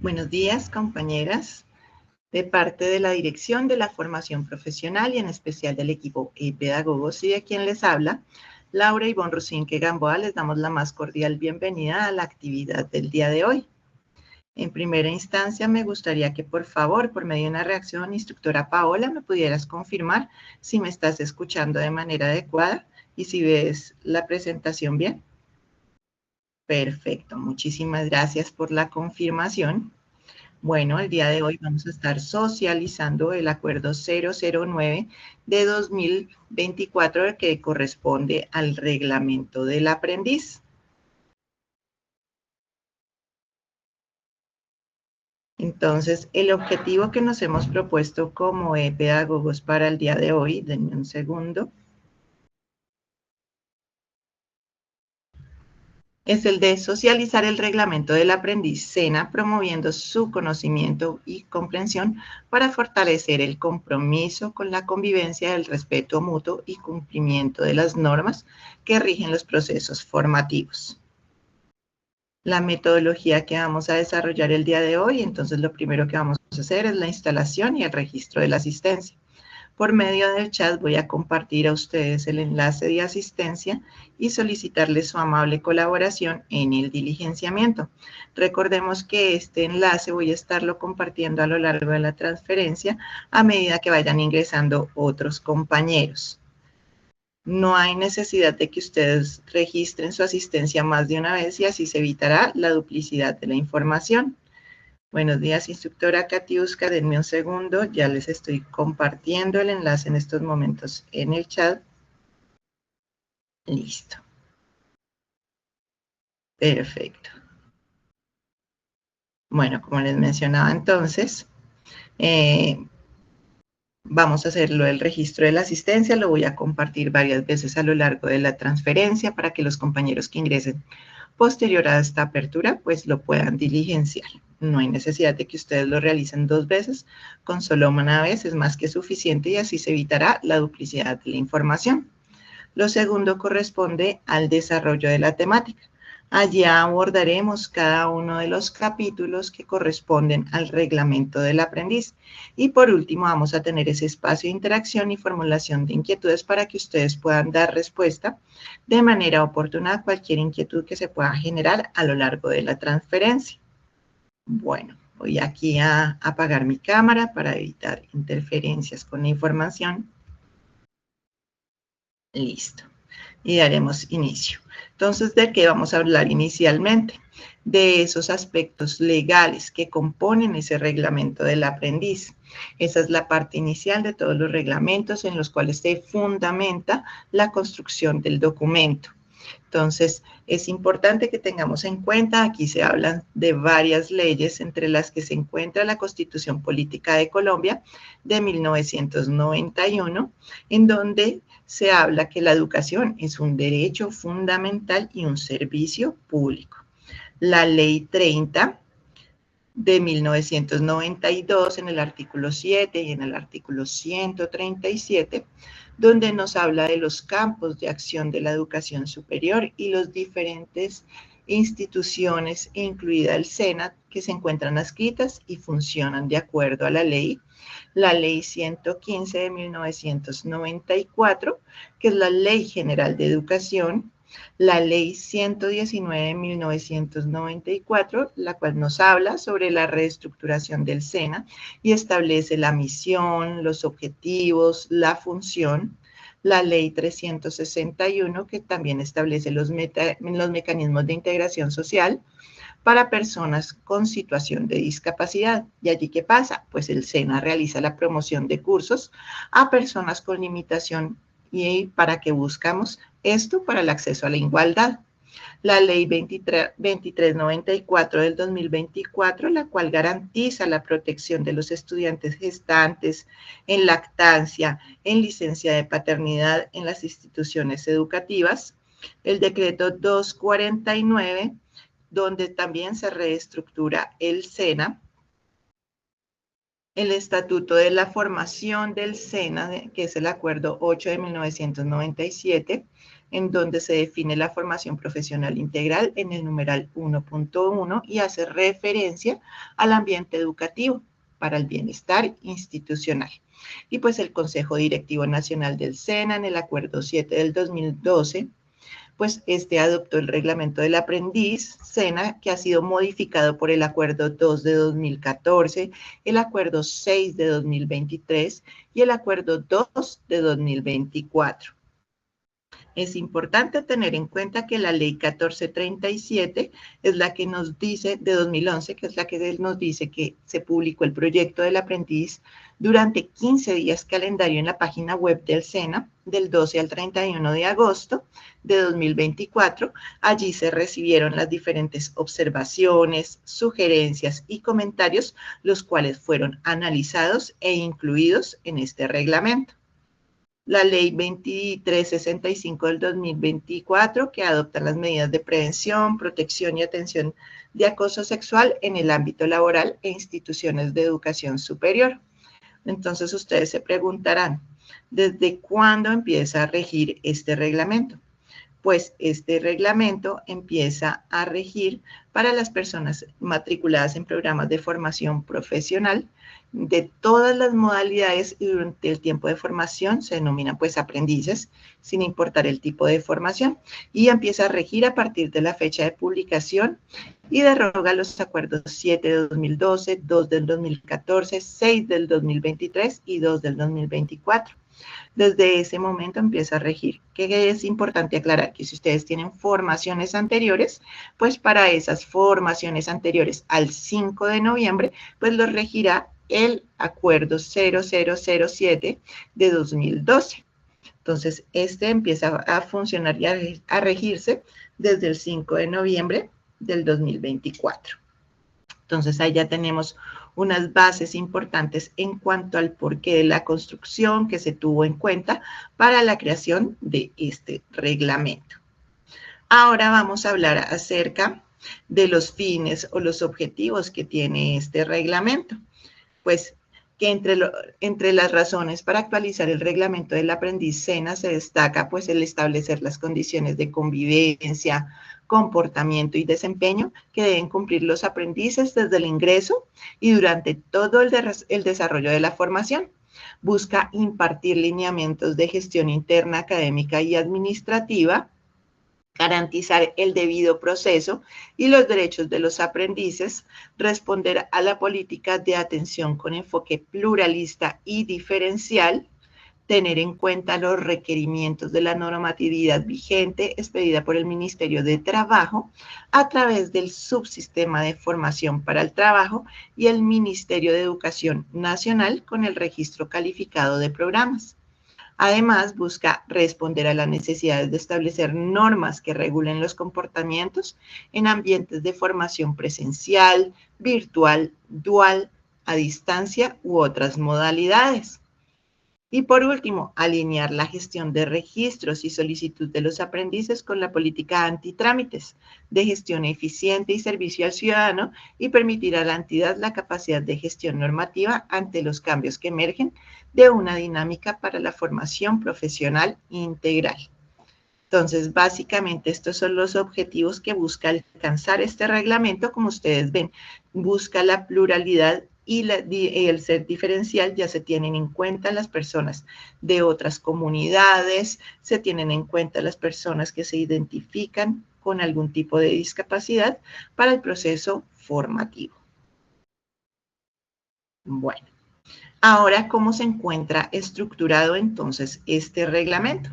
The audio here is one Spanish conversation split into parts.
Buenos días, compañeras. De parte de la Dirección de la Formación Profesional y en especial del equipo Pedagogos y de quien les habla, Laura Ivonne Rusinque Gamboa, les damos la más cordial bienvenida a la actividad del día de hoy. En primera instancia, me gustaría que por favor, por medio de una reacción, instructora Paola, me pudieras confirmar si me estás escuchando de manera adecuada y si ves la presentación bien. Perfecto, muchísimas gracias por la confirmación. Bueno, el día de hoy vamos a estar socializando el acuerdo 009 de 2024 que corresponde al reglamento del aprendiz. Entonces, el objetivo que nos hemos propuesto como pedagogos para el día de hoy, denme un segundo, es el de socializar el reglamento del aprendiz SENA, promoviendo su conocimiento y comprensión para fortalecer el compromiso con la convivencia, el respeto mutuo y cumplimiento de las normas que rigen los procesos formativos. La metodología que vamos a desarrollar el día de hoy, entonces lo primero que vamos a hacer es la instalación y el registro de la asistencia. Por medio del chat voy a compartir a ustedes el enlace de asistencia y solicitarles su amable colaboración en el diligenciamiento. Recordemos que este enlace voy a estarlo compartiendo a lo largo de la transferencia a medida que vayan ingresando otros compañeros. No hay necesidad de que ustedes registren su asistencia más de una vez y así se evitará la duplicidad de la información. Buenos días, instructora Katiuska, denme un segundo, ya les estoy compartiendo el enlace en estos momentos en el chat. Listo. Perfecto. Bueno, como les mencionaba entonces, vamos a hacerlo el registro de la asistencia, lo voy a compartir varias veces a lo largo de la transferencia para que los compañeros que ingresen posterior a esta apertura, pues lo puedan diligenciar. No hay necesidad de que ustedes lo realicen dos veces, con solo una vez es más que suficiente y así se evitará la duplicidad de la información. Lo segundo corresponde al desarrollo de la temática. Allá abordaremos cada uno de los capítulos que corresponden al reglamento del aprendiz. Y por último vamos a tener ese espacio de interacción y formulación de inquietudes para que ustedes puedan dar respuesta de manera oportuna a cualquier inquietud que se pueda generar a lo largo de la transferencia. Bueno, voy aquí a apagar mi cámara para evitar interferencias con la información. Listo. Y daremos inicio. Entonces, ¿de qué vamos a hablar inicialmente? De esos aspectos legales que componen ese reglamento del aprendiz. Esa es la parte inicial de todos los reglamentos en los cuales se fundamenta la construcción del documento. Entonces, es importante que tengamos en cuenta, aquí se hablan de varias leyes, entre las que se encuentra la Constitución Política de Colombia de 1991, en donde se habla que la educación es un derecho fundamental y un servicio público. La Ley 30 de 1992 en el artículo 7 y en el artículo 137, donde nos habla de los campos de acción de la educación superior y las diferentes instituciones, incluida el SENA, que se encuentran adscritas y funcionan de acuerdo a la ley. La Ley 115 de 1994, que es la Ley General de Educación, la Ley 119 de 1994, la cual nos habla sobre la reestructuración del SENA y establece la misión, los objetivos, la función. La Ley 361, que también establece los mecanismos de integración social para personas con situación de discapacidad. ¿Y allí qué pasa? Pues el SENA realiza la promoción de cursos a personas con limitación y para que buscamos esto para el acceso a la igualdad. La Ley 2394 del 2024, la cual garantiza la protección de los estudiantes gestantes en lactancia, en licencia de paternidad en las instituciones educativas. El decreto 249, donde también se reestructura el SENA, el Estatuto de la Formación del SENA, que es el Acuerdo 8 de 1997, en donde se define la formación profesional integral en el numeral 1.1 y hace referencia al ambiente educativo para el bienestar institucional. Y pues el Consejo Directivo Nacional del SENA, en el Acuerdo 7 del 2012, pues adoptó el reglamento del aprendiz SENA, que ha sido modificado por el Acuerdo 2 de 2014, el Acuerdo 6 de 2023 y el Acuerdo 2 de 2024. Es importante tener en cuenta que la ley 1437 es la que nos dice, de 2011, que es la que nos dice que se publicó el proyecto del aprendiz durante 15 días calendario en la página web del SENA, del 12 al 31 de agosto de 2024. Allí se recibieron las diferentes observaciones, sugerencias y comentarios, los cuales fueron analizados e incluidos en este reglamento. La ley 2365 del 2024, que adopta las medidas de prevención, protección y atención de acoso sexual en el ámbito laboral e instituciones de educación superior. Entonces ustedes se preguntarán, ¿desde cuándo empieza a regir este reglamento? Pues este reglamento empieza a regir para las personas matriculadas en programas de formación profesional de todas las modalidades, y durante el tiempo de formación se denominan pues aprendices, sin importar el tipo de formación, y empieza a regir a partir de la fecha de publicación y deroga los acuerdos 7 de 2012, 2 del 2014, 6 del 2023 y 2 del 2024. Desde ese momento empieza a regir. ¿Qué es importante aclarar? Que si ustedes tienen formaciones anteriores, pues para esas formaciones anteriores al 5 de noviembre, pues los regirá el acuerdo 0007 de 2012. Entonces, empieza a funcionar y a regirse desde el 5 de noviembre del 2024. Entonces, ahí ya tenemos unas bases importantes en cuanto al porqué de la construcción que se tuvo en cuenta para la creación de este reglamento. Ahora vamos a hablar acerca de los fines o los objetivos que tiene este reglamento. Pues que entre las razones para actualizar el reglamento del aprendiz SENA se destaca pues el establecer las condiciones de convivencia, comportamiento y desempeño que deben cumplir los aprendices desde el ingreso y durante todo el desarrollo de la formación. Busca impartir lineamientos de gestión interna, académica y administrativa, garantizar el debido proceso y los derechos de los aprendices, responder a la política de atención con enfoque pluralista y diferencial, tener en cuenta los requerimientos de la normatividad vigente expedida por el Ministerio de Trabajo a través del Subsistema de Formación para el Trabajo y el Ministerio de Educación Nacional con el registro calificado de programas. Además, busca responder a las necesidades de establecer normas que regulen los comportamientos en ambientes de formación presencial, virtual, dual, a distancia u otras modalidades. Y por último, alinear la gestión de registros y solicitud de los aprendices con la política antitrámites de gestión eficiente y servicio al ciudadano y permitir a la entidad la capacidad de gestión normativa ante los cambios que emergen de una dinámica para la formación profesional integral. Entonces, básicamente estos son los objetivos que busca alcanzar este reglamento. Como ustedes ven, busca la pluralidad y el ser diferencial. Ya se tienen en cuenta las personas de otras comunidades, se tienen en cuenta las personas que se identifican con algún tipo de discapacidad para el proceso formativo. Bueno, ahora, ¿cómo se encuentra estructurado entonces este reglamento?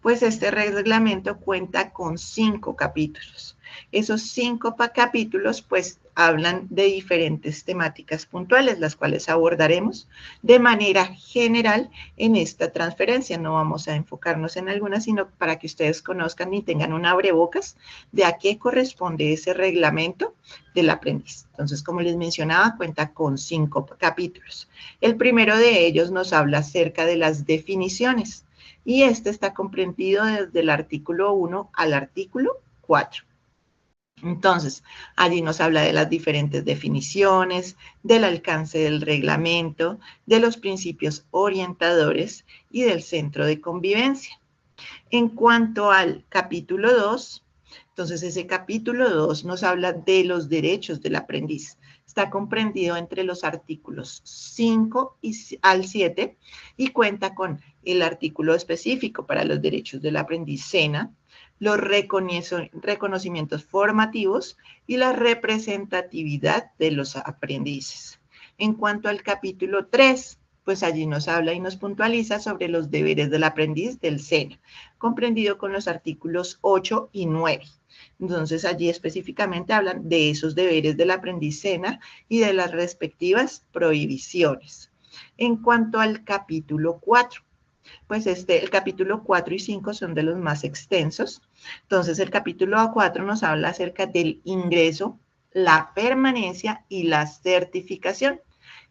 Pues este reglamento cuenta con 5 capítulos. Esos 5 capítulos pues hablan de diferentes temáticas puntuales, las cuales abordaremos de manera general en esta transferencia. No vamos a enfocarnos en algunas, sino para que ustedes conozcan y tengan un abrebocas de a qué corresponde ese reglamento del aprendiz. Entonces, como les mencionaba, cuenta con 5 capítulos. El primero de ellos nos habla acerca de las definiciones. Y este está comprendido desde el artículo 1 al artículo 4. Entonces, allí nos habla de las diferentes definiciones, del alcance del reglamento, de los principios orientadores y del centro de convivencia. En cuanto al capítulo 2, entonces ese capítulo 2 nos habla de los derechos del aprendiz. Está comprendido entre los artículos 5 al 7 y cuenta con el artículo específico para los derechos del aprendiz SENA, los reconocimientos formativos y la representatividad de los aprendices. En cuanto al capítulo 3, pues allí nos habla y nos puntualiza sobre los deberes del aprendiz del SENA, comprendido con los artículos 8 y 9. Entonces allí específicamente hablan de esos deberes del aprendiz SENA y de las respectivas prohibiciones. En cuanto al capítulo 4, pues el capítulo 4 y 5 son de los más extensos. Entonces el capítulo 4 nos habla acerca del ingreso, la permanencia y la certificación.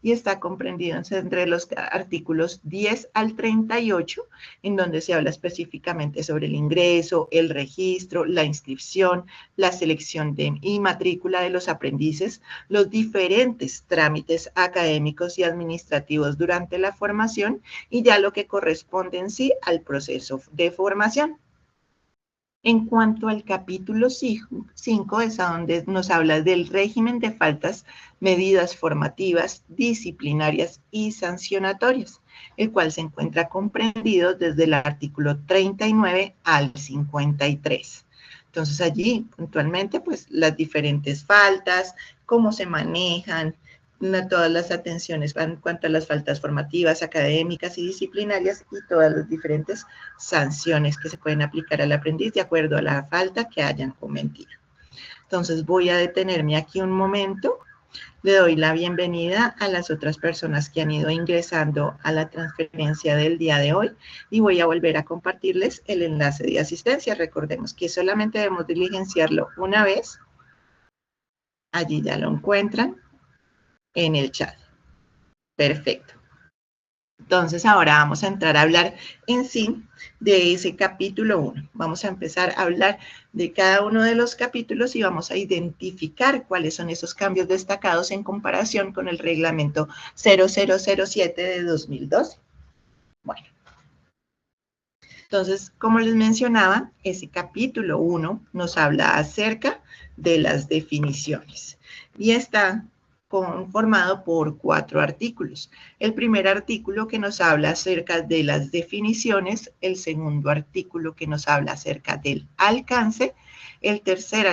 Y está comprendido entre los artículos 10 al 38, en donde se habla específicamente sobre el ingreso, el registro, la inscripción, la selección y matrícula de los aprendices, los diferentes trámites académicos y administrativos durante la formación y ya lo que corresponde en sí al proceso de formación. En cuanto al capítulo 5, es a donde nos habla del régimen de faltas, medidas formativas, disciplinarias y sancionatorias, el cual se encuentra comprendido desde el artículo 39 al 53. Entonces allí, puntualmente, pues las diferentes faltas, cómo se manejan, todas las atenciones en cuanto a las faltas formativas, académicas y disciplinarias y todas las diferentes sanciones que se pueden aplicar al aprendiz de acuerdo a la falta que hayan cometido. Entonces voy a detenerme aquí un momento. Le doy la bienvenida a las otras personas que han ido ingresando a la transferencia del día de hoy y voy a volver a compartirles el enlace de asistencia. Recordemos que solamente debemos diligenciarlo una vez. Allí ya lo encuentran en el chat. Perfecto. Entonces ahora vamos a entrar a hablar en sí de ese capítulo 1. Vamos a empezar a hablar de cada uno de los capítulos y vamos a identificar cuáles son esos cambios destacados en comparación con el reglamento 0007 de 2012. Bueno, entonces, como les mencionaba, ese capítulo 1 nos habla acerca de las definiciones y está conformado por 4 artículos. El primer artículo que nos habla acerca de las definiciones, el segundo artículo que nos habla acerca del alcance, el tercer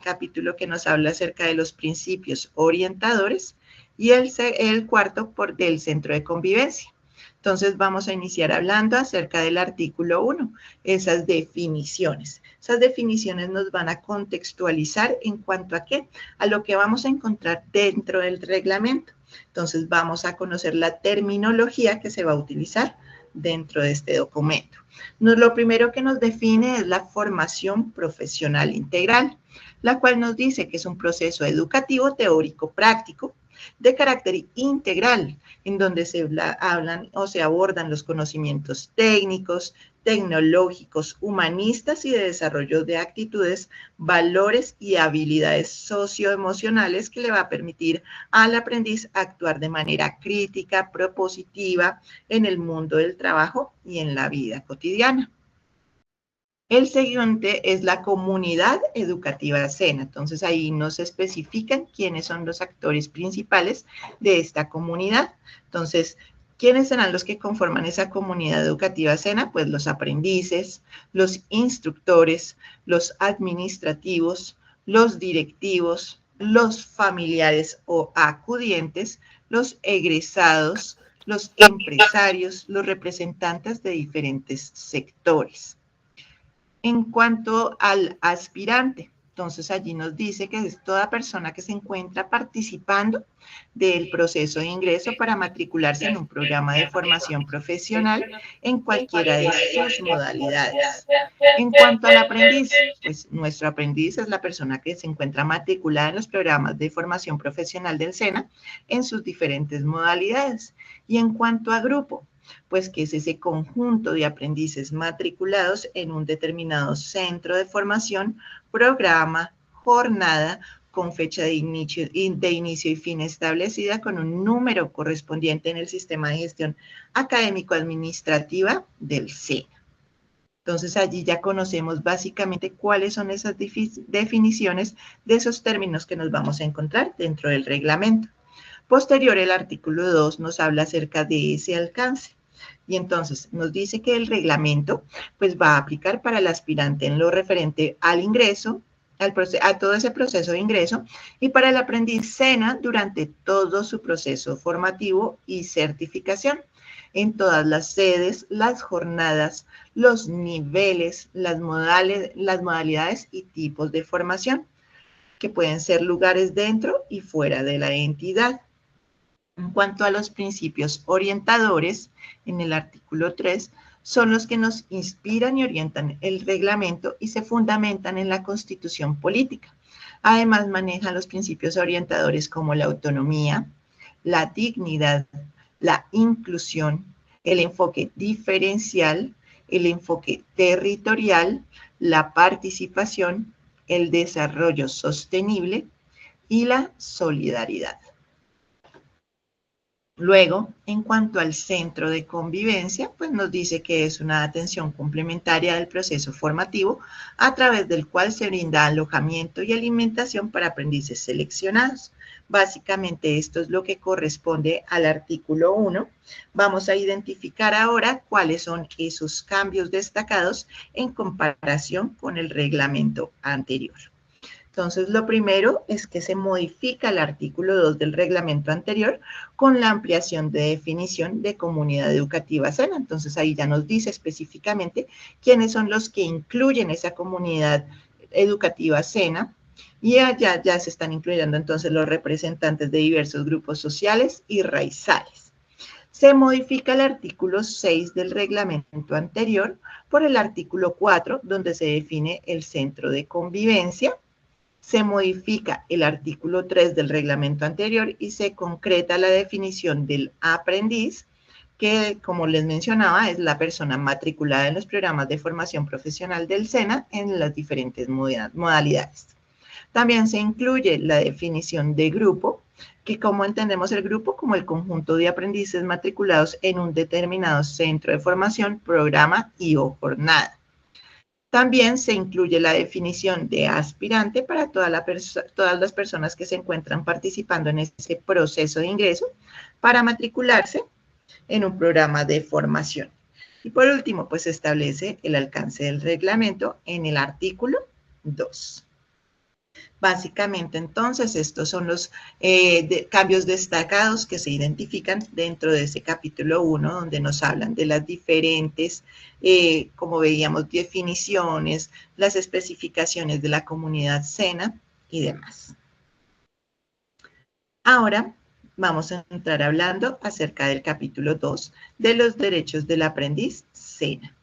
capítulo que nos habla acerca de los principios orientadores y el cuarto del centro de convivencia. Entonces vamos a iniciar hablando acerca del artículo 1, esas definiciones. Esas definiciones nos van a contextualizar en cuanto a qué, a lo que vamos a encontrar dentro del reglamento. Entonces vamos a conocer la terminología que se va a utilizar dentro de este documento. Lo primero que nos define es la formación profesional integral, la cual nos dice que es un proceso educativo teórico práctico de carácter integral, en donde se hablan o se abordan los conocimientos técnicos, tecnológicos, humanistas y de desarrollo de actitudes, valores y habilidades socioemocionales que le va a permitir al aprendiz actuar de manera crítica, propositiva en el mundo del trabajo y en la vida cotidiana. El siguiente es la comunidad educativa SENA. Entonces ahí nos especifican quiénes son los actores principales de esta comunidad. Entonces, ¿quiénes serán los que conforman esa comunidad educativa SENA? Pues los aprendices, los instructores, los administrativos, los directivos, los familiares o acudientes, los egresados, los empresarios, los representantes de diferentes sectores. En cuanto al aspirante, entonces allí nos dice que es toda persona que se encuentra participando del proceso de ingreso para matricularse en un programa de formación profesional en cualquiera de sus modalidades. En cuanto al aprendiz, pues nuestro aprendiz es la persona que se encuentra matriculada en los programas de formación profesional del SENA en sus diferentes modalidades. Y en cuanto a grupo, pues que es ese conjunto de aprendices matriculados en un determinado centro de formación, programa, jornada con fecha de inicio y fin establecida con un número correspondiente en el sistema de gestión académico-administrativa del SENA. Entonces allí ya conocemos básicamente cuáles son esas definiciones de esos términos que nos vamos a encontrar dentro del reglamento. Posterior, el artículo 2 nos habla acerca de ese alcance. Y entonces nos dice que el reglamento pues va a aplicar para el aspirante en lo referente al ingreso, a todo ese proceso de ingreso, y para el aprendiz SENA durante todo su proceso formativo y certificación, en todas las sedes, las jornadas, los niveles, las modalidades y tipos de formación, que pueden ser lugares dentro y fuera de la entidad. En cuanto a los principios orientadores, en el artículo 3, son los que nos inspiran y orientan el reglamento y se fundamentan en la Constitución política. Además, manejan los principios orientadores como la autonomía, la dignidad, la inclusión, el enfoque diferencial, el enfoque territorial, la participación, el desarrollo sostenible y la solidaridad. Luego, en cuanto al centro de convivencia, pues nos dice que es una atención complementaria del proceso formativo a través del cual se brinda alojamiento y alimentación para aprendices seleccionados. Básicamente esto es lo que corresponde al artículo 1. Vamos a identificar ahora cuáles son esos cambios destacados en comparación con el reglamento anterior. Entonces, lo primero es que se modifica el artículo 2 del reglamento anterior con la ampliación de definición de comunidad educativa SENA. Entonces, ahí ya nos dice específicamente quiénes son los que incluyen esa comunidad educativa SENA, y allá ya se están incluyendo entonces los representantes de diversos grupos sociales y raizales. Se modifica el artículo 6 del reglamento anterior por el artículo 4, donde se define el centro de convivencia. Se modifica el artículo 3 del reglamento anterior y se concreta la definición del aprendiz, que, como les mencionaba, es la persona matriculada en los programas de formación profesional del SENA en las diferentes modalidades. También se incluye la definición de grupo, que como entendemos el grupo como el conjunto de aprendices matriculados en un determinado centro de formación, programa y o jornada. También se incluye la definición de aspirante para todas las personas que se encuentran participando en ese proceso de ingreso para matricularse en un programa de formación. Y por último, pues se establece el alcance del reglamento en el artículo 2. Básicamente, entonces, estos son los cambios destacados que se identifican dentro de ese capítulo 1, donde nos hablan de las diferentes, como veíamos, definiciones, las especificaciones de la comunidad SENA y demás. Ahora vamos a entrar hablando acerca del capítulo 2 de los derechos del aprendiz SENA.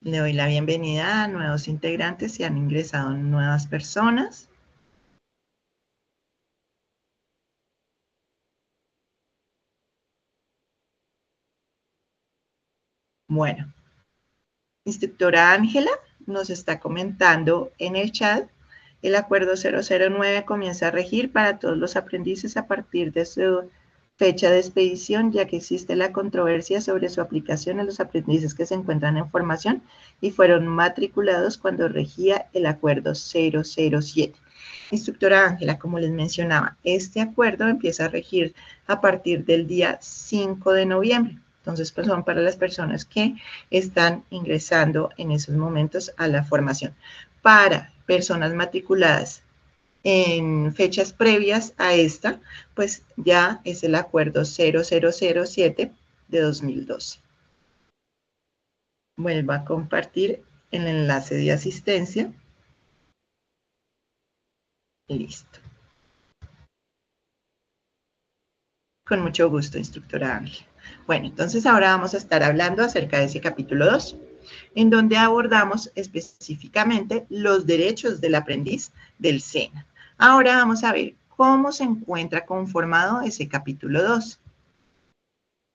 Le doy la bienvenida a nuevos integrantes si han ingresado nuevas personas. Bueno, instructora Ángela nos está comentando en el chat: el acuerdo 009 comienza a regir para todos los aprendices a partir de su fecha de expedición, ya que existe la controversia sobre su aplicación a los aprendices que se encuentran en formación y fueron matriculados cuando regía el acuerdo 007. Instructora Ángela, como les mencionaba, este acuerdo empieza a regir a partir del día 5 de noviembre. Entonces, pues son para las personas que están ingresando en esos momentos a la formación. Para personas matriculadas en fechas previas a esta, pues ya es el acuerdo 0007 de 2012. Vuelvo a compartir el enlace de asistencia. Listo. Con mucho gusto, instructora Ángela. Bueno, entonces ahora vamos a estar hablando acerca de ese capítulo 2, en donde abordamos específicamente los derechos del aprendiz del SENA. Ahora vamos a ver cómo se encuentra conformado ese capítulo 2.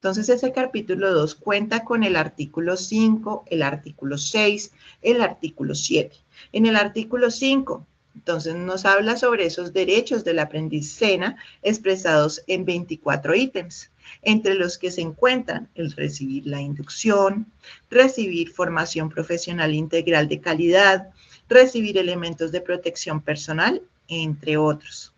Entonces, ese capítulo 2 cuenta con el artículo 5, el artículo 6, el artículo 7. En el artículo 5, entonces, nos habla sobre esos derechos del aprendiz SENA expresados en 24 ítems, entre los que se encuentran el recibir la inducción, recibir formación profesional integral de calidad, recibir elementos de protección personal, entre otros.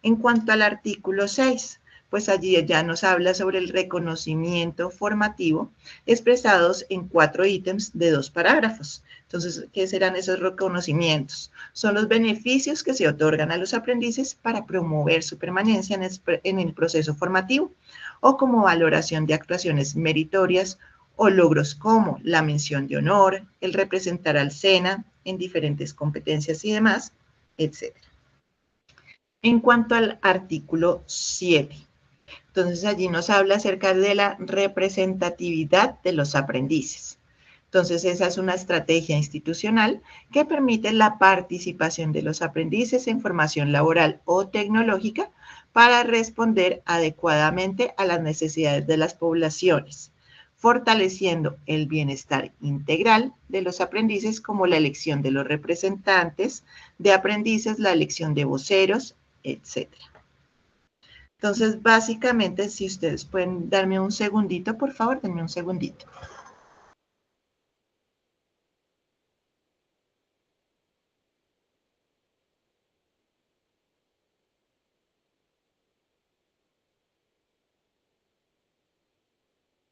En cuanto al artículo 6, pues allí ya nos habla sobre el reconocimiento formativo expresados en 4 ítems de 2 parágrafos. Entonces, ¿qué serán esos reconocimientos? Son los beneficios que se otorgan a los aprendices para promover su permanencia en el proceso formativo o como valoración de actuaciones meritorias o logros como la mención de honor, el representar al SENA en diferentes competencias y demás, etc. En cuanto al artículo 7, entonces allí nos habla acerca de la representatividad de los aprendices. Entonces esa es una estrategia institucional que permite la participación de los aprendices en formación laboral o tecnológica para responder adecuadamente a las necesidades de las poblaciones, fortaleciendo el bienestar integral de los aprendices como la elección de los representantes de aprendices, la elección de voceros, etc. Entonces, básicamente, si ustedes pueden darme un segundito, por favor, denme un segundito.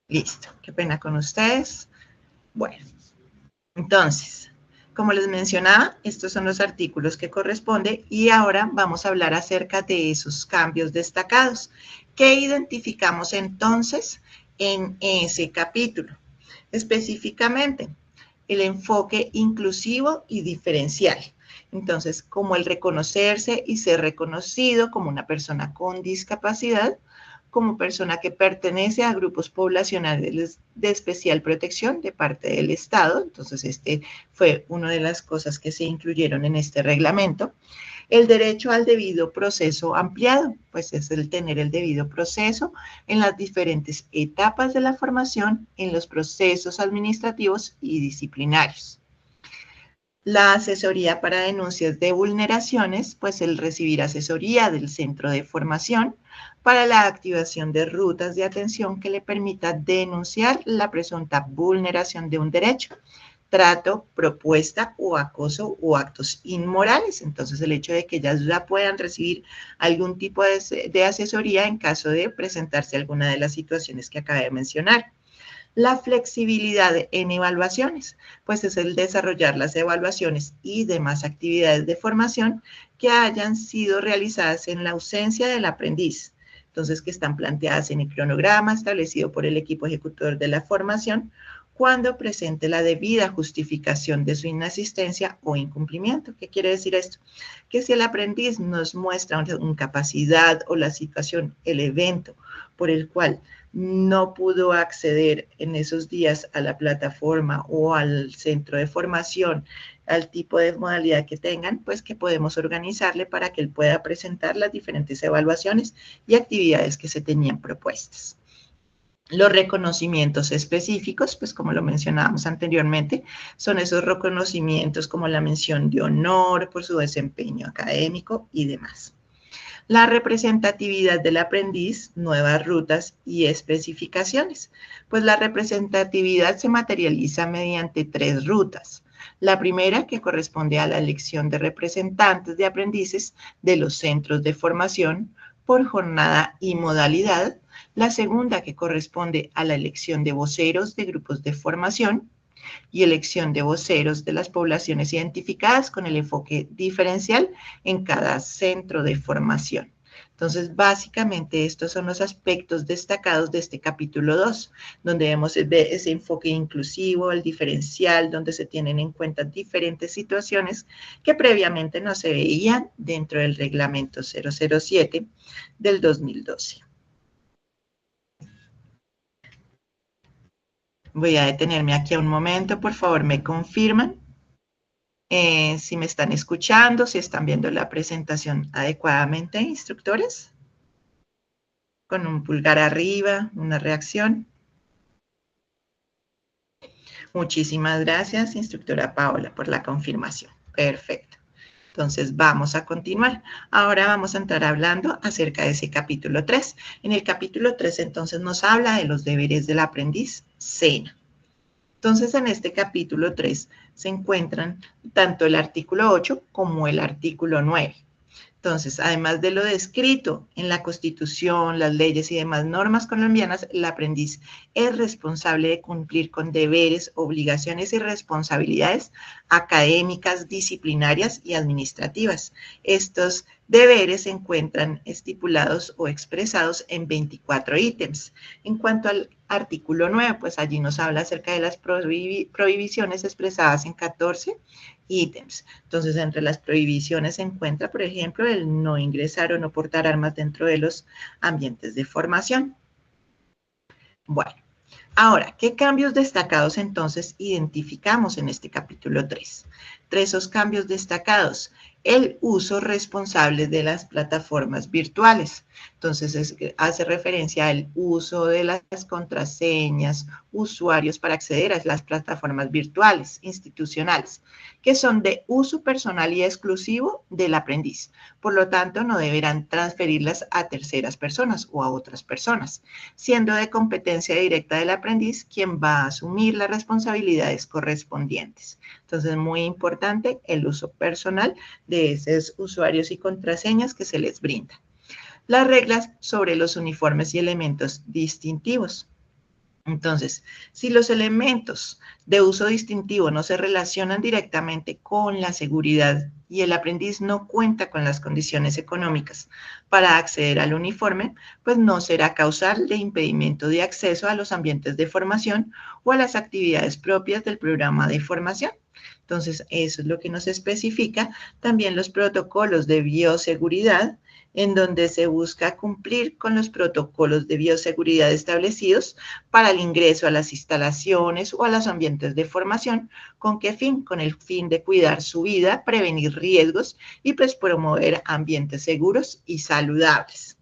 Listo, qué pena con ustedes. Bueno, entonces, como les mencionaba, estos son los artículos que corresponden y ahora vamos a hablar acerca de esos cambios destacados. ¿Qué identificamos entonces en ese capítulo? Específicamente, el enfoque inclusivo y diferencial. Entonces, como el reconocerse y ser reconocido como una persona con discapacidad, como persona que pertenece a grupos poblacionales de especial protección de parte del Estado. Entonces, este fue una de las cosas que se incluyeron en este reglamento. El derecho al debido proceso ampliado, pues es el tener el debido proceso en las diferentes etapas de la formación, en los procesos administrativos y disciplinarios. La asesoría para denuncias de vulneraciones, pues el recibir asesoría del centro de formación para la activación de rutas de atención que le permita denunciar la presunta vulneración de un derecho, trato, propuesta o acoso o actos inmorales. Entonces, el hecho de que ellas ya puedan recibir algún tipo de asesoría en caso de presentarse alguna de las situaciones que acabé de mencionar. La flexibilidad en evaluaciones, pues es el desarrollar las evaluaciones y demás actividades de formación que hayan sido realizadas en la ausencia del aprendiz. Entonces, que están planteadas en el cronograma establecido por el equipo ejecutor de la formación cuando presente la debida justificación de su inasistencia o incumplimiento. ¿Qué quiere decir esto? Que si el aprendiz nos muestra una incapacidad o la situación, el evento por el cual no pudo acceder en esos días a la plataforma o al centro de formación, al tipo de modalidad que tengan, pues que podemos organizarle para que él pueda presentar las diferentes evaluaciones y actividades que se tenían propuestas. Los reconocimientos específicos, pues como lo mencionábamos anteriormente, son esos reconocimientos como la mención de honor por su desempeño académico y demás. La representatividad del aprendiz, nuevas rutas y especificaciones. Pues la representatividad se materializa mediante 3 rutas. La primera, que corresponde a la elección de representantes de aprendices de los centros de formación por jornada y modalidad. La segunda, que corresponde a la elección de voceros de grupos de formación y elección de voceros de las poblaciones identificadas con el enfoque diferencial en cada centro de formación. Entonces, básicamente, estos son los aspectos destacados de este capítulo 2, donde vemos ese enfoque inclusivo, el diferencial, donde se tienen en cuenta diferentes situaciones que previamente no se veían dentro del reglamento 007 del 2012. Voy a detenerme aquí un momento, por favor, me confirman si me están escuchando, si están viendo la presentación adecuadamente, instructores. Con un pulgar arriba, una reacción. Muchísimas gracias, instructora Paola, por la confirmación. Perfecto. Entonces, vamos a continuar. Ahora vamos a entrar hablando acerca de ese capítulo 3. En el capítulo 3, entonces, nos habla de los deberes del aprendiz SENA. Entonces, en este capítulo 3 se encuentran tanto el artículo 8 como el artículo 9. Entonces, además de lo descrito en la Constitución, las leyes y demás normas colombianas, el aprendiz es responsable de cumplir con deberes, obligaciones y responsabilidades académicas, disciplinarias y administrativas. Estos deberes se encuentran estipulados o expresados en 24 ítems. En cuanto al artículo 9, pues allí nos habla acerca de las prohibiciones expresadas en 14 ítems. Entonces, entre las prohibiciones se encuentra, por ejemplo, el no ingresar o no portar armas dentro de los ambientes de formación. Bueno, ahora, ¿qué cambios destacados entonces identificamos en este capítulo 3? Entre esos cambios destacados, el uso responsable de las plataformas virtuales. Entonces, hace referencia al uso de las contraseñas, usuarios para acceder a las plataformas virtuales, institucionales, que son de uso personal y exclusivo del aprendiz. Por lo tanto, no deberán transferirlas a terceras personas o a otras personas, siendo de competencia directa del aprendiz quien va a asumir las responsabilidades correspondientes. Entonces, muy importante el uso personal de esos usuarios y contraseñas que se les brinda. Las reglas sobre los uniformes y elementos distintivos. Entonces, si los elementos de uso distintivo no se relacionan directamente con la seguridad y el aprendiz no cuenta con las condiciones económicas para acceder al uniforme, pues no será causal de impedimento de acceso a los ambientes de formación o a las actividades propias del programa de formación. Entonces, eso es lo que nos especifica también los protocolos de bioseguridad, en donde se busca cumplir con los protocolos de bioseguridad establecidos para el ingreso a las instalaciones o a los ambientes de formación. ¿Con qué fin? Con el fin de cuidar su vida, prevenir riesgos y pues promover ambientes seguros y saludables.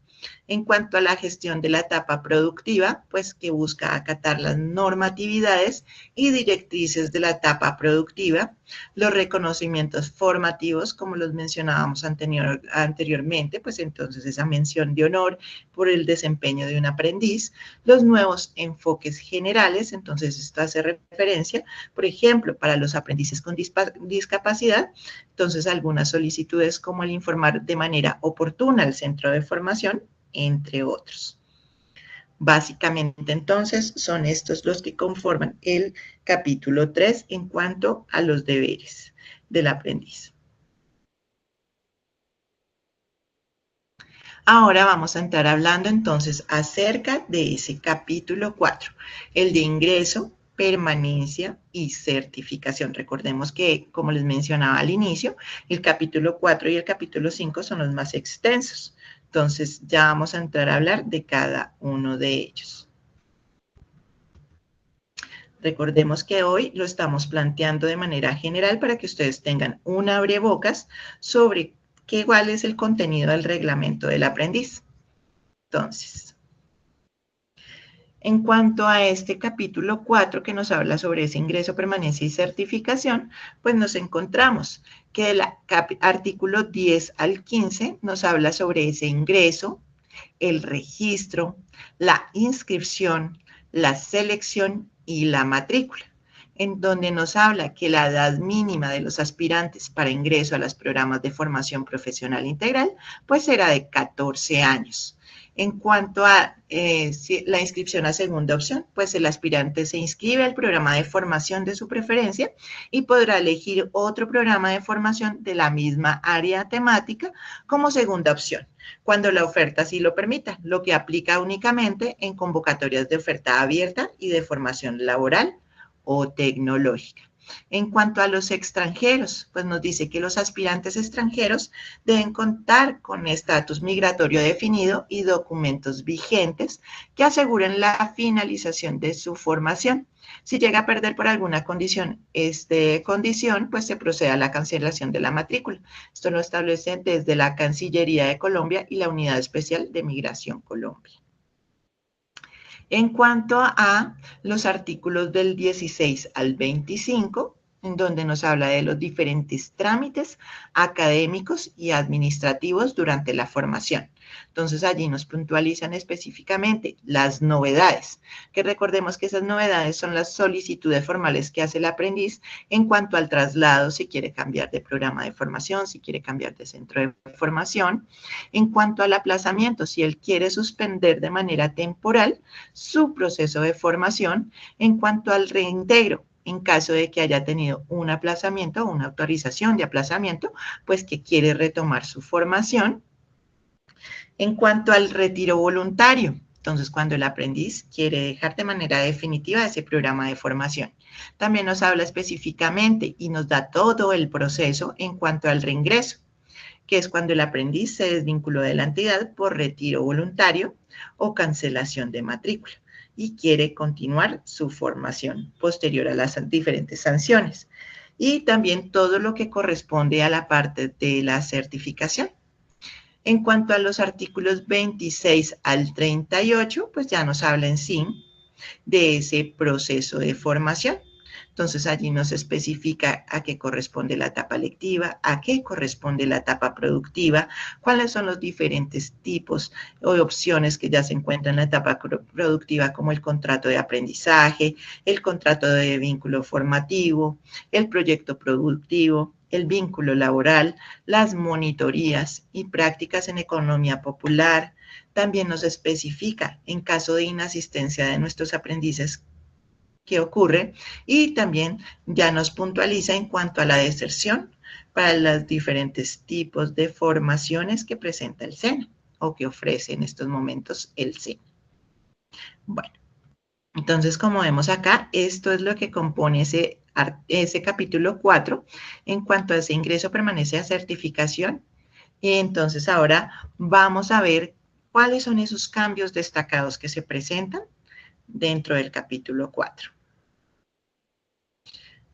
En cuanto a la gestión de la etapa productiva, pues que busca acatar las normatividades y directrices de la etapa productiva, los reconocimientos formativos, como los mencionábamos anteriormente, pues entonces esa mención de honor por el desempeño de un aprendiz, los nuevos enfoques generales, entonces esto hace referencia, por ejemplo, para los aprendices con discapacidad, entonces algunas solicitudes como el informar de manera oportuna al centro de formación, entre otros. Básicamente, entonces, son estos los que conforman el capítulo 3 en cuanto a los deberes del aprendiz. Ahora vamos a entrar hablando entonces acerca de ese capítulo 4, el de ingreso, permanencia y certificación. Recordemos que, como les mencionaba al inicio, el capítulo 4 y el capítulo 5 son los más extensos. Entonces, ya vamos a entrar a hablar de cada uno de ellos. Recordemos que hoy lo estamos planteando de manera general para que ustedes tengan un abrebocas sobre cuál es el contenido del reglamento del aprendiz. Entonces, en cuanto a este capítulo 4 que nos habla sobre ese ingreso, permanencia y certificación, pues nos encontramos que el artículo 10 al 15 nos habla sobre ese ingreso, el registro, la inscripción, la selección y la matrícula, en donde nos habla que la edad mínima de los aspirantes para ingreso a los programas de formación profesional integral, pues será de 14 años. En cuanto a la inscripción a segunda opción, pues el aspirante se inscribe al programa de formación de su preferencia y podrá elegir otro programa de formación de la misma área temática como segunda opción, cuando la oferta sí lo permita, lo que aplica únicamente en convocatorias de oferta abierta y de formación laboral o tecnológica. En cuanto a los extranjeros, pues nos dice que los aspirantes extranjeros deben contar con estatus migratorio definido y documentos vigentes que aseguren la finalización de su formación. Si llega a perder por alguna condición, pues se procede a la cancelación de la matrícula. Esto lo establece desde la Cancillería de Colombia y la Unidad Especial de Migración Colombia. En cuanto a los artículos del 16 al 25, en donde nos habla de los diferentes trámites académicos y administrativos durante la formación. Entonces, allí nos puntualizan específicamente las novedades, que recordemos que esas novedades son las solicitudes formales que hace el aprendiz en cuanto al traslado, si quiere cambiar de programa de formación, si quiere cambiar de centro de formación, en cuanto al aplazamiento, si él quiere suspender de manera temporal su proceso de formación, en cuanto al reintegro, en caso de que haya tenido un aplazamiento o una autorización de aplazamiento, pues que quiere retomar su formación. En cuanto al retiro voluntario, entonces cuando el aprendiz quiere dejar de manera definitiva ese programa de formación. También nos habla específicamente y nos da todo el proceso en cuanto al reingreso, que es cuando el aprendiz se desvinculó de la entidad por retiro voluntario o cancelación de matrícula y quiere continuar su formación posterior a las diferentes sanciones. Y también todo lo que corresponde a la parte de la certificación. En cuanto a los artículos 26 al 38, pues ya nos habla en sí de ese proceso de formación. Entonces allí nos especifica a qué corresponde la etapa lectiva, a qué corresponde la etapa productiva, cuáles son los diferentes tipos o opciones que ya se encuentran en la etapa productiva, como el contrato de aprendizaje, el contrato de vínculo formativo, el proyecto productivo, el vínculo laboral, las monitorías y prácticas en economía popular. También nos especifica en caso de inasistencia de nuestros aprendices qué ocurre y también ya nos puntualiza en cuanto a la deserción para los diferentes tipos de formaciones que presenta el SENA o que ofrece en estos momentos el SENA. Bueno, entonces como vemos acá, esto es lo que compone ese capítulo 4 en cuanto a ese ingreso, permanece a certificación. Y entonces ahora vamos a ver cuáles son esos cambios destacados que se presentan dentro del capítulo 4.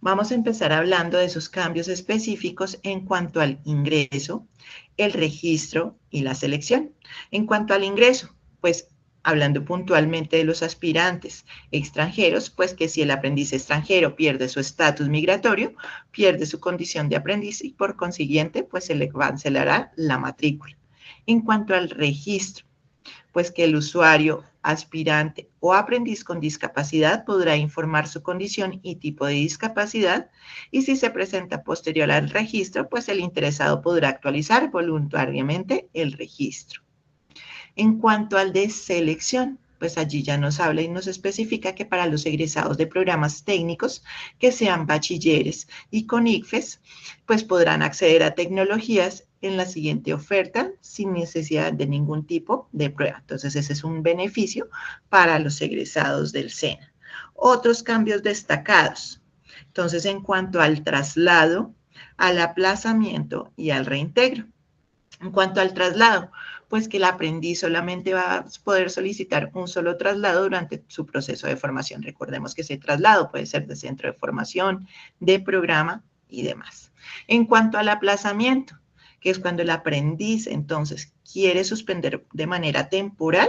Vamos a empezar hablando de esos cambios específicos en cuanto al ingreso, el registro y la selección. En cuanto al ingreso, pues hablando puntualmente de los aspirantes extranjeros, pues que si el aprendiz extranjero pierde su estatus migratorio, pierde su condición de aprendiz y por consiguiente, pues se le cancelará la matrícula. En cuanto al registro, pues que el usuario, aspirante o aprendiz con discapacidad podrá informar su condición y tipo de discapacidad y si se presenta posterior al registro, pues el interesado podrá actualizar voluntariamente el registro. En cuanto al de selección, pues allí ya nos habla y nos especifica que para los egresados de programas técnicos que sean bachilleres y con ICFES, pues podrán acceder a tecnologías en la siguiente oferta sin necesidad de ningún tipo de prueba. Entonces, ese es un beneficio para los egresados del SENA. Otros cambios destacados. Entonces, en cuanto al traslado, al aplazamiento y al reintegro. En cuanto al traslado, pues que el aprendiz solamente va a poder solicitar un solo traslado durante su proceso de formación. Recordemos que ese traslado puede ser de centro de formación, de programa y demás. En cuanto al aplazamiento, que es cuando el aprendiz entonces quiere suspender de manera temporal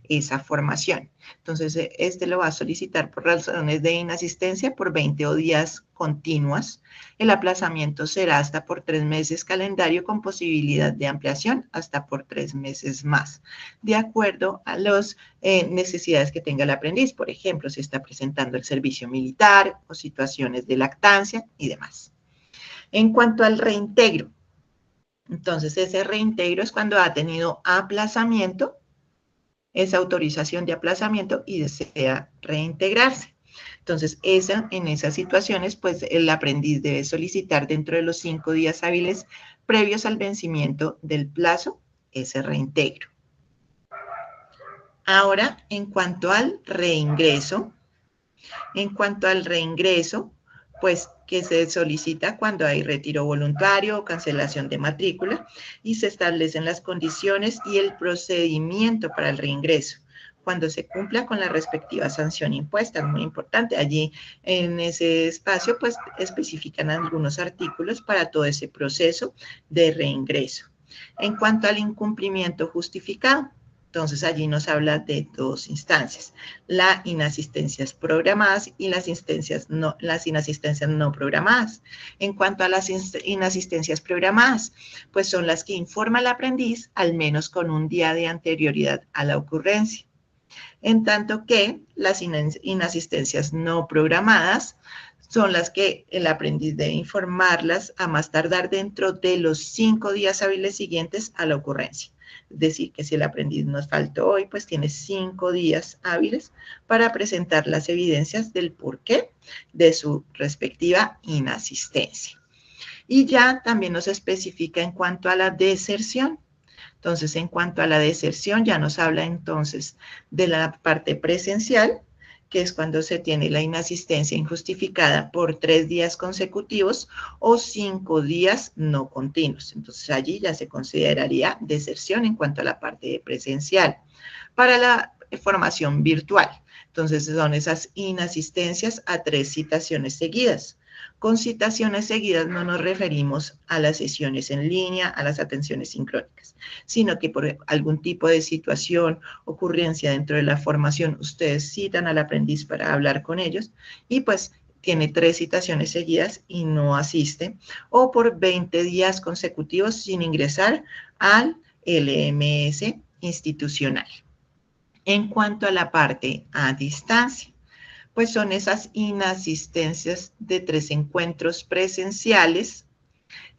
esa formación. Entonces, este lo va a solicitar por razones de inasistencia por 20 días continuas. El aplazamiento será hasta por 3 meses calendario con posibilidad de ampliación hasta por 3 meses más, de acuerdo a las necesidades que tenga el aprendiz. Por ejemplo, si está presentando el servicio militar o situaciones de lactancia y demás. En cuanto al reintegro, entonces ese reintegro es cuando ha tenido aplazamiento, esa autorización de aplazamiento y desea reintegrarse. Entonces, en esas situaciones, pues el aprendiz debe solicitar dentro de los 5 días hábiles previos al vencimiento del plazo ese reintegro. Ahora, en cuanto al reingreso, pues que se solicita cuando hay retiro voluntario o cancelación de matrícula y se establecen las condiciones y el procedimiento para el reingreso cuando se cumpla con la respectiva sanción impuesta. Es muy importante. Allí en ese espacio pues especifican algunos artículos para todo ese proceso de reingreso. En cuanto al incumplimiento justificado, Entonces, allí nos habla de dos instancias, las inasistencias programadas y las inasistencias no programadas. En cuanto a las inasistencias programadas, pues son las que informa al aprendiz al menos con un día de anterioridad a la ocurrencia. En tanto que las inasistencias no programadas son las que el aprendiz debe informarlas a más tardar dentro de los 5 días hábiles siguientes a la ocurrencia. Es decir, que si el aprendiz nos faltó hoy, pues tiene 5 días hábiles para presentar las evidencias del porqué de su respectiva inasistencia. Y ya también nos especifica en cuanto a la deserción. Entonces, en cuanto a la deserción, ya nos habla entonces de la parte presencial, que es cuando se tiene la inasistencia injustificada por 3 días consecutivos o 5 días no continuos. Entonces, allí ya se consideraría deserción en cuanto a la parte presencial. Para la formación virtual, entonces son esas inasistencias a 3 citaciones seguidas. Con citaciones seguidas no nos referimos a las sesiones en línea, a las atenciones sincrónicas, sino que por algún tipo de situación, ocurrencia dentro de la formación, ustedes citan al aprendiz para hablar con ellos y pues tiene 3 citaciones seguidas y no asiste, o por 20 días consecutivos sin ingresar al LMS institucional. En cuanto a la parte a distancia, pues son esas inasistencias de 3 encuentros presenciales.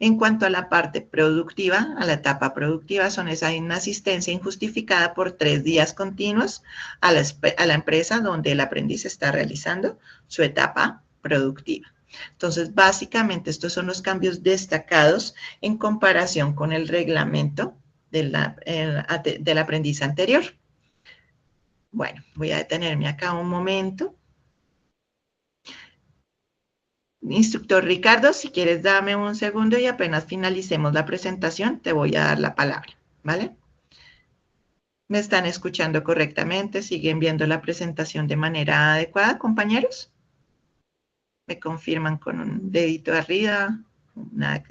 En cuanto a la parte productiva, a la etapa productiva, son esa inasistencia injustificada por 3 días continuos a la empresa donde el aprendiz está realizando su etapa productiva. Entonces, básicamente estos son los cambios destacados en comparación con el reglamento del aprendiz anterior. Bueno, voy a detenerme acá un momento. Instructor Ricardo, si quieres dame un segundo y apenas finalicemos la presentación, te voy a dar la palabra, ¿vale? ¿Me están escuchando correctamente? ¿Siguen viendo la presentación de manera adecuada, compañeros? ¿Me confirman con un dedito arriba? Nada.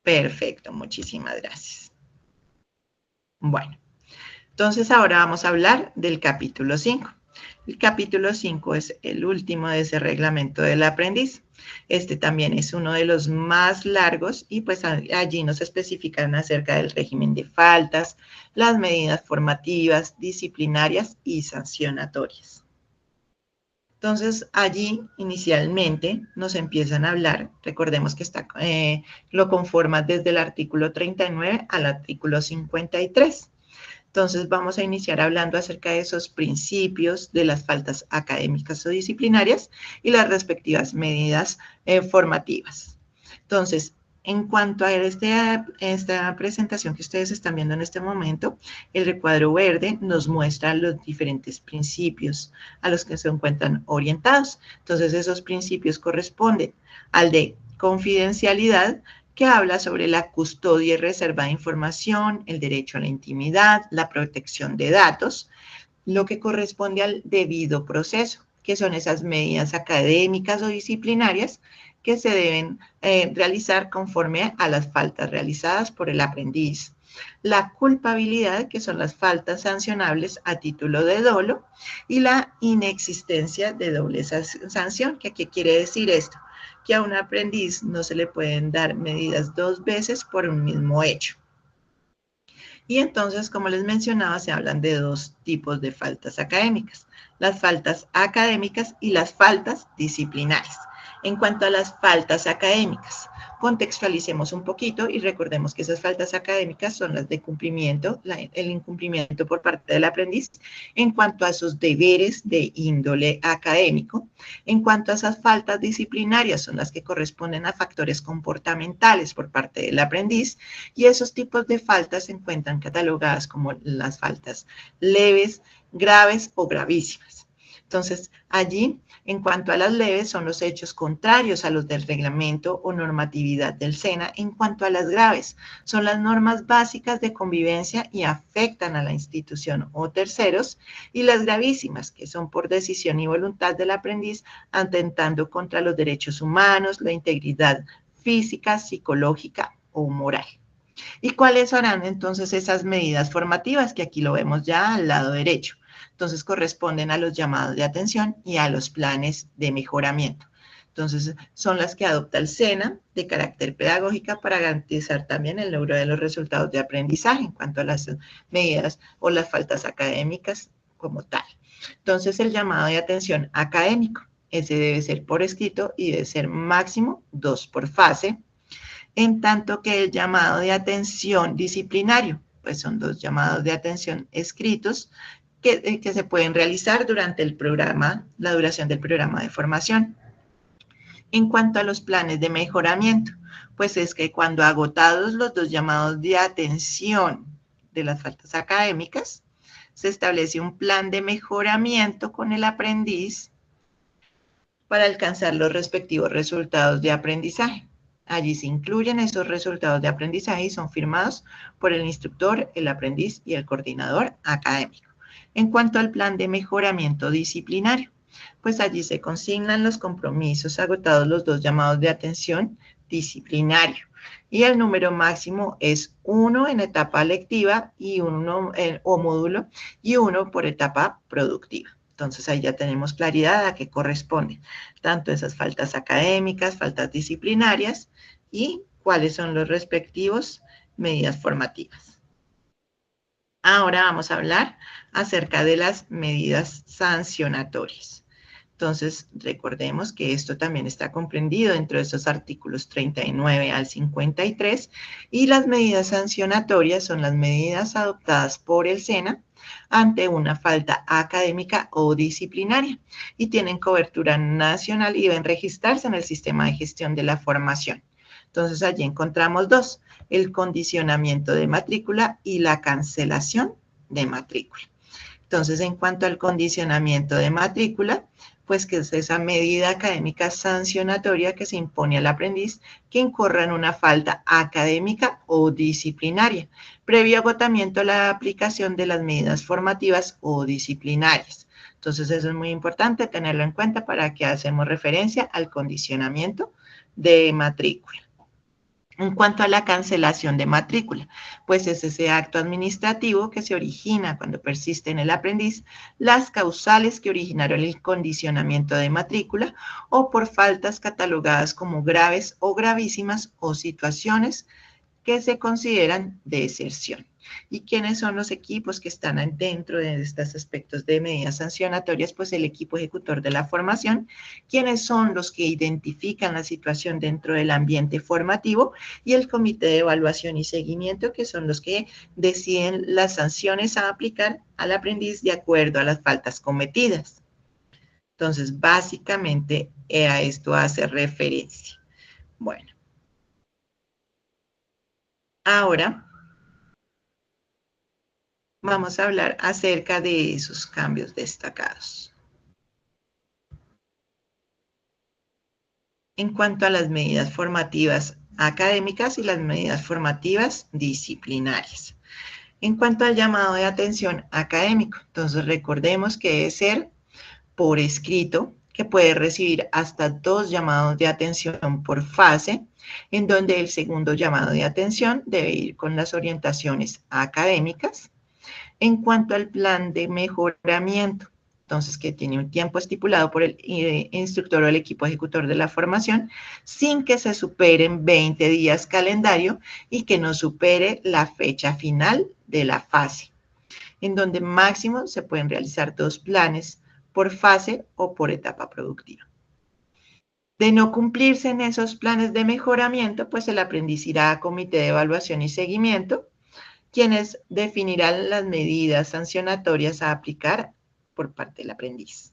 Perfecto, muchísimas gracias. Bueno, entonces ahora vamos a hablar del capítulo 5. El capítulo 5 es el último de ese reglamento del aprendiz. Este también es uno de los más largos y pues allí nos especifican acerca del régimen de faltas, las medidas formativas, disciplinarias y sancionatorias. Entonces, allí inicialmente nos empiezan a hablar, recordemos que lo conforma desde el artículo 39 al artículo 53. Entonces vamos a iniciar hablando acerca de esos principios de las faltas académicas o disciplinarias y las respectivas medidas formativas. Entonces, en cuanto a esta presentación que ustedes están viendo en este momento, el recuadro verde nos muestra los diferentes principios a los que se encuentran orientados. Entonces, esos principios corresponden al de confidencialidad, que habla sobre la custodia y reserva de información, el derecho a la intimidad, la protección de datos, lo que corresponde al debido proceso, que son esas medidas académicas o disciplinarias que se deben realizar conforme a las faltas realizadas por el aprendiz. La culpabilidad, que son las faltas sancionables a título de dolo, y la inexistencia de doble sanción, que ¿qué quiere decir esto? Que a un aprendiz no se le pueden dar medidas 2 veces por un mismo hecho. Y entonces, como les mencionaba, se hablan de 2 tipos de faltas académicas, las faltas académicas y las faltas disciplinarias. En cuanto a las faltas académicas, contextualicemos un poquito y recordemos que esas faltas académicas son las de cumplimiento, el incumplimiento por parte del aprendiz en cuanto a sus deberes de índole académico. En cuanto a esas faltas disciplinarias, son las que corresponden a factores comportamentales por parte del aprendiz, y esos tipos de faltas se encuentran catalogadas como las faltas leves, graves o gravísimas. Entonces, allí, en cuanto a las leves, son los hechos contrarios a los del reglamento o normatividad del SENA. En cuanto a las graves, son las normas básicas de convivencia y afectan a la institución o terceros. Y las gravísimas, que son por decisión y voluntad del aprendiz, atentando contra los derechos humanos, la integridad física, psicológica o moral. ¿Y cuáles serán entonces esas medidas formativas? Que aquí lo vemos ya al lado derecho. Entonces corresponden a los llamados de atención y a los planes de mejoramiento. Entonces son las que adopta el SENA de carácter pedagógica para garantizar también el logro de los resultados de aprendizaje en cuanto a las medidas o las faltas académicas como tal. Entonces el llamado de atención académico, ese debe ser por escrito y debe ser máximo 2 por fase, en tanto que el llamado de atención disciplinario, pues son 2 llamados de atención escritos que se pueden realizar durante el programa, la duración del programa de formación. En cuanto a los planes de mejoramiento, pues es que cuando agotados los 2 llamados de atención de las faltas académicas, se establece un plan de mejoramiento con el aprendiz para alcanzar los respectivos resultados de aprendizaje. Allí se incluyen esos resultados de aprendizaje y son firmados por el instructor, el aprendiz y el coordinador académico. En cuanto al plan de mejoramiento disciplinario, pues allí se consignan los compromisos agotados los 2 llamados de atención disciplinario. Y el número máximo es 1 en etapa lectiva y 1 o módulo y 1 por etapa productiva. Entonces ahí ya tenemos claridad a qué corresponden tanto esas faltas académicas, faltas disciplinarias y cuáles son los respectivos medidas formativas. Ahora vamos a hablar acerca de las medidas sancionatorias. Entonces, recordemos que esto también está comprendido dentro de esos artículos 39 al 53 y las medidas sancionatorias son las medidas adoptadas por el SENA ante una falta académica o disciplinaria y tienen cobertura nacional y deben registrarse en el sistema de gestión de la formación. Entonces, allí encontramos 2, el condicionamiento de matrícula y la cancelación de matrícula. Entonces, en cuanto al condicionamiento de matrícula, pues que es esa medida académica sancionatoria que se impone al aprendiz que incurra en una falta académica o disciplinaria, previo agotamiento a la aplicación de las medidas formativas o disciplinarias. Entonces, eso es muy importante tenerlo en cuenta para que hacemos referencia al condicionamiento de matrícula. En cuanto a la cancelación de matrícula, pues es ese acto administrativo que se origina cuando persiste en el aprendiz las causales que originaron el condicionamiento de matrícula o por faltas catalogadas como graves o gravísimas o situaciones que se consideran de deserción. ¿Y quiénes son los equipos que están dentro de estos aspectos de medidas sancionatorias? Pues el equipo ejecutor de la formación, quienes son los que identifican la situación dentro del ambiente formativo y el comité de evaluación y seguimiento, que son los que deciden las sanciones a aplicar al aprendiz de acuerdo a las faltas cometidas. Entonces, básicamente a esto hace referencia. Bueno, ahora vamos a hablar acerca de esos cambios destacados. En cuanto a las medidas formativas académicas y las medidas formativas disciplinarias. En cuanto al llamado de atención académico, entonces recordemos que debe ser por escrito, que puede recibir hasta 2 llamados de atención por fase, en donde el segundo llamado de atención debe ir con las orientaciones académicas. En cuanto al plan de mejoramiento, entonces que tiene un tiempo estipulado por el instructor o el equipo ejecutor de la formación, sin que se superen 20 días calendario y que no supere la fecha final de la fase, en donde máximo se pueden realizar 2 planes por fase o por etapa productiva. De no cumplirse en esos planes de mejoramiento, pues el aprendiz irá a comité de evaluación y seguimiento, quienes definirán las medidas sancionatorias a aplicar por parte del aprendiz.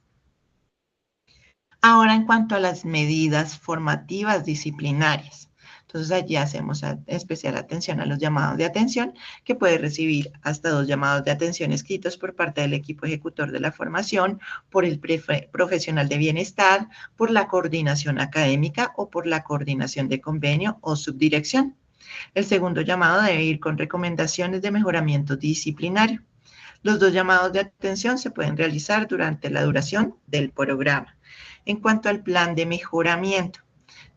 Ahora, en cuanto a las medidas formativas disciplinarias, entonces allí hacemos especial atención a los llamados de atención, que puede recibir hasta 2 llamados de atención escritos por parte del equipo ejecutor de la formación, por el profesional de bienestar, por la coordinación académica o por la coordinación de convenio o subdirección. El segundo llamado debe ir con recomendaciones de mejoramiento disciplinario. Los 2 llamados de atención se pueden realizar durante la duración del programa. En cuanto al plan de mejoramiento,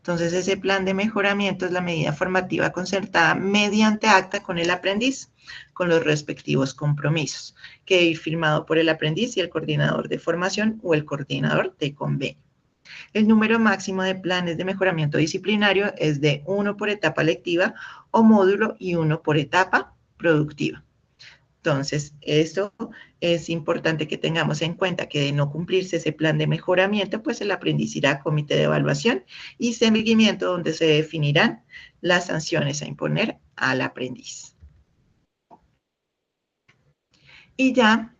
Entonces, ese plan de mejoramiento es la medida formativa concertada mediante acta con el aprendiz, con los respectivos compromisos, que debe ir firmado por el aprendiz y el coordinador de formación o el coordinador de convenio. El número máximo de planes de mejoramiento disciplinario es de 1 por etapa lectiva o módulo y 1 por etapa productiva. Entonces, esto es importante que tengamos en cuenta que de no cumplirse ese plan de mejoramiento, pues el aprendiz irá a comité de evaluación y seguimiento donde se definirán las sanciones a imponer al aprendiz. Y ya,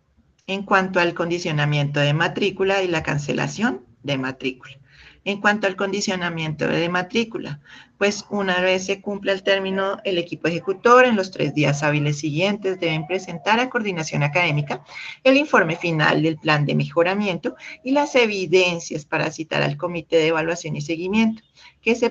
en cuanto al condicionamiento de matrícula y la cancelación de matrícula. En cuanto al condicionamiento de matrícula, pues una vez se cumpla el término, el equipo ejecutor en los 3 días hábiles siguientes deben presentar a Coordinación Académica el informe final del plan de mejoramiento y las evidencias para citar al Comité de Evaluación y Seguimiento, que se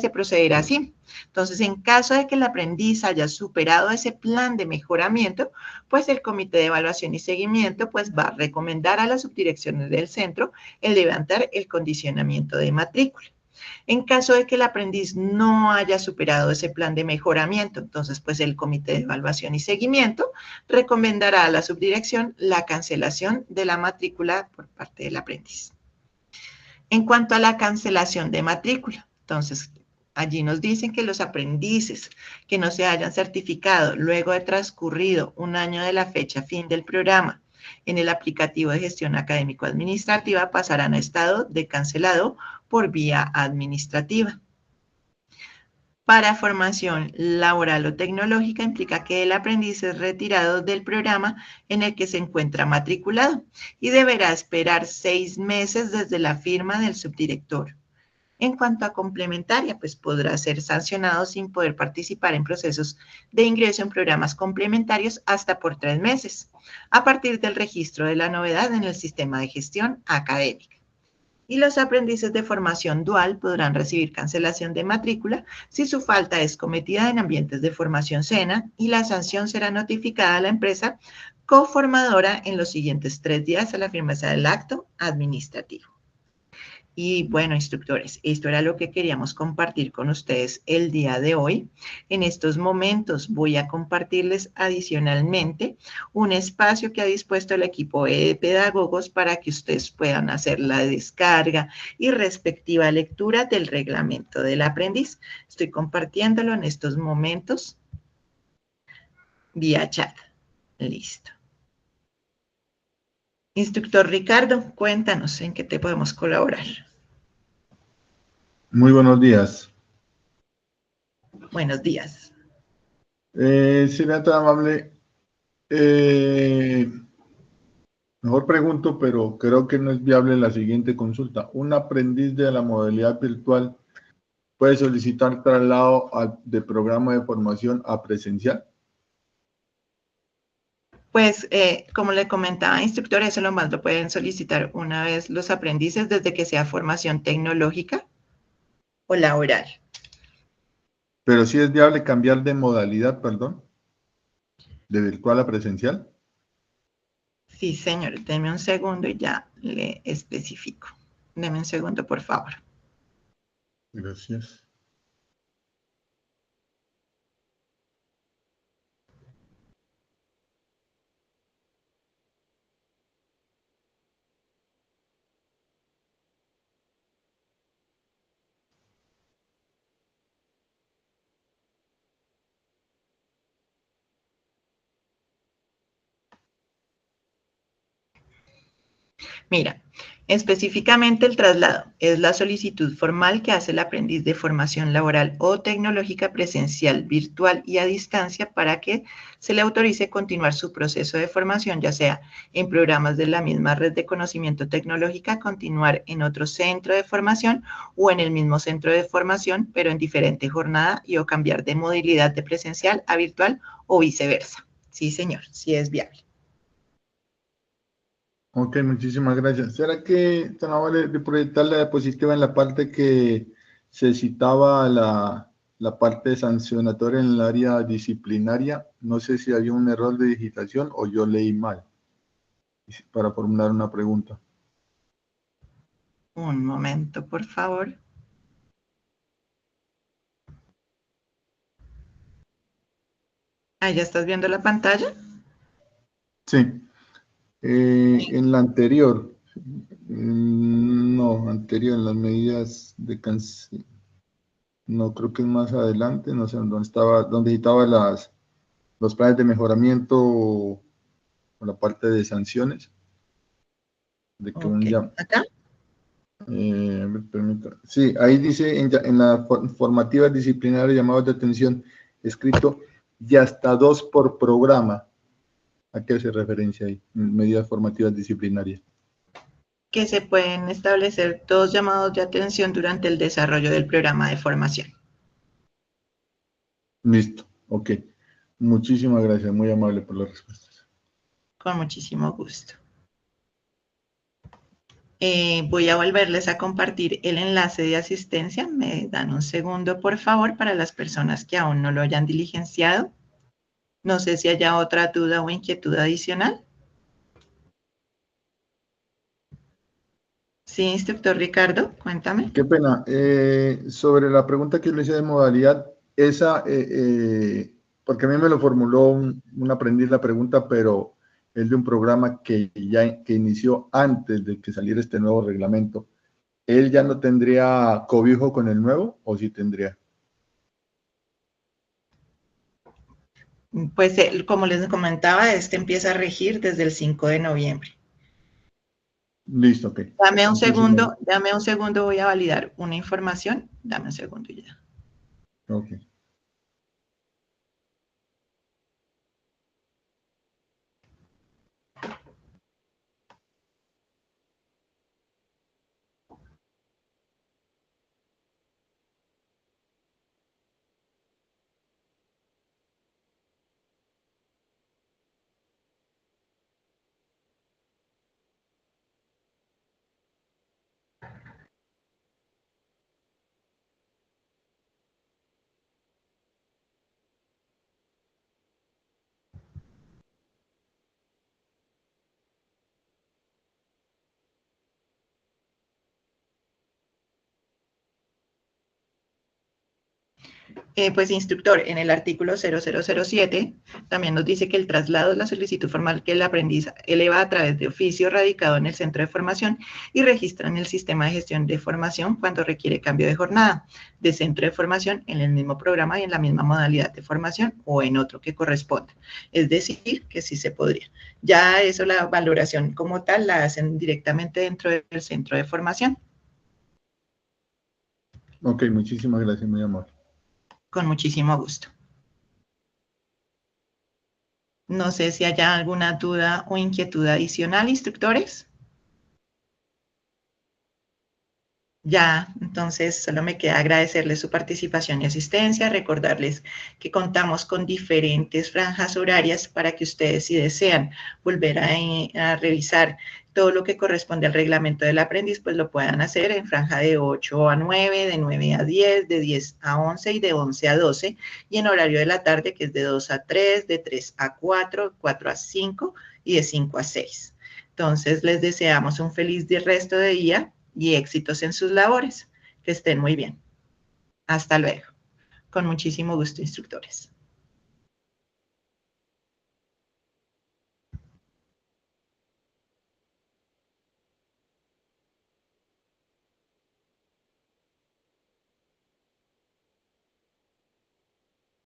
procederá así. Entonces, en caso de que el aprendiz haya superado ese plan de mejoramiento, pues el Comité de Evaluación y Seguimiento pues va a recomendar a las subdirecciones del centro el levantar el condicionamiento de matrícula. En caso de que el aprendiz no haya superado ese plan de mejoramiento, entonces pues el Comité de Evaluación y Seguimiento recomendará a la subdirección la cancelación de la matrícula por parte del aprendiz. En cuanto a la cancelación de matrícula, entonces allí nos dicen que los aprendices que no se hayan certificado luego de transcurrido un año de la fecha fin del programa en el aplicativo de gestión académico-administrativa pasarán a estado de cancelado por vía administrativa. Para formación laboral o tecnológica implica que el aprendiz es retirado del programa en el que se encuentra matriculado y deberá esperar 6 meses desde la firma del subdirector. En cuanto a complementaria, pues podrá ser sancionado sin poder participar en procesos de ingreso en programas complementarios hasta por 3 meses, a partir del registro de la novedad en el sistema de gestión académica. Y los aprendices de formación dual podrán recibir cancelación de matrícula si su falta es cometida en ambientes de formación SENA y la sanción será notificada a la empresa coformadora en los siguientes 3 días a la firmeza del acto administrativo. Y bueno, instructores, esto era lo que queríamos compartir con ustedes el día de hoy. En estos momentos voy a compartirles adicionalmente un espacio que ha dispuesto el equipo de pedagogos para que ustedes puedan hacer la descarga y respectiva lectura del reglamento del aprendiz. Estoy compartiéndolo en estos momentos vía chat. Listo. Instructor Ricardo, cuéntanos en qué te podemos colaborar. Muy buenos días. Buenos días. Sería tan amable. Mejor pregunto, pero creo que no es viable la siguiente consulta. ¿Un aprendiz de la modalidad virtual puede solicitar traslado de programa de formación a presencial? Pues, como le comentaba, instructor, eso lo más lo pueden solicitar una vez los aprendices desde que sea formación tecnológica o laboral. Pero sí es viable cambiar de modalidad, perdón, de virtual a presencial. Sí, señor, deme un segundo y ya le especifico. Deme un segundo, por favor. Gracias. Mira, específicamente el traslado es la solicitud formal que hace el aprendiz de formación laboral o tecnológica presencial, virtual y a distancia para que se le autorice continuar su proceso de formación, ya sea en programas de la misma red de conocimiento tecnológica, continuar en otro centro de formación o en el mismo centro de formación, pero en diferente jornada y o cambiar de modalidad de presencial a virtual o viceversa. Sí, señor, sí es viable. Ok, muchísimas gracias. ¿Será que tan amable de proyectar la diapositiva en la parte que se citaba la parte sancionatoria en el área disciplinaria? No sé si había un error de digitación o yo leí mal para formular una pregunta. Un momento, por favor. Ah, ¿ya estás viendo la pantalla? Sí. En la anterior, no, anterior, en las medidas de cancelación. No, creo que es más adelante, no sé dónde estaba, dónde estaba los planes de mejoramiento o la parte de sanciones, de que Ok, un ya, ¿acá? sí, ahí dice en la formativa disciplinaria llamados de atención, escrito y hasta 2 por programa. ¿A qué hace referencia ahí? Medidas formativas disciplinarias. Que se pueden establecer 2 llamados de atención durante el desarrollo del programa de formación. Listo, ok. Muchísimas gracias, muy amable por las respuestas. Con muchísimo gusto. Voy a volverles a compartir el enlace de asistencia. Me dan un segundo, por favor, para las personas que aún no lo hayan diligenciado. No sé si haya otra duda o inquietud adicional. Sí, instructor Ricardo, cuéntame. Qué pena. Sobre la pregunta que le hice de modalidad, esa, porque a mí me lo formuló un aprendiz la pregunta, pero es de un programa que inició antes de que saliera este nuevo reglamento. ¿Él ya no tendría cobijo con el nuevo o sí tendría? Pues como les comentaba, este empieza a regir desde el 5 de noviembre. Listo, ok. Muchísimas Dame un segundo, voy a validar una información. Dame un segundo y ya. ok. Pues instructor, en el artículo 0007 también nos dice que el traslado es la solicitud formal que el aprendiz eleva a través de oficio radicado en el centro de formación y registra en el sistema de gestión de formación cuando requiere cambio de jornada de centro de formación en el mismo programa y en la misma modalidad de formación o en otro que corresponda. Es decir, que sí se podría. Ya eso, la valoración como tal, la hacen directamente dentro del centro de formación. Ok, muchísimas gracias, muy amable. Con muchísimo gusto. No sé si haya alguna duda o inquietud adicional, instructores. Ya, entonces solo me queda agradecerles su participación y asistencia, recordarles que contamos con diferentes franjas horarias para que ustedes, si desean volver a revisar todo lo que corresponde al reglamento del aprendiz, pues lo puedan hacer en franja de 8 a 9, de 9 a 10, de 10 a 11 y de 11 a 12, y en horario de la tarde, que es de 2 a 3, de 3 a 4, 4 a 5 y de 5 a 6. Entonces, les deseamos un feliz resto de día y éxitos en sus labores. Que estén muy bien. Hasta luego. Con muchísimo gusto, instructores.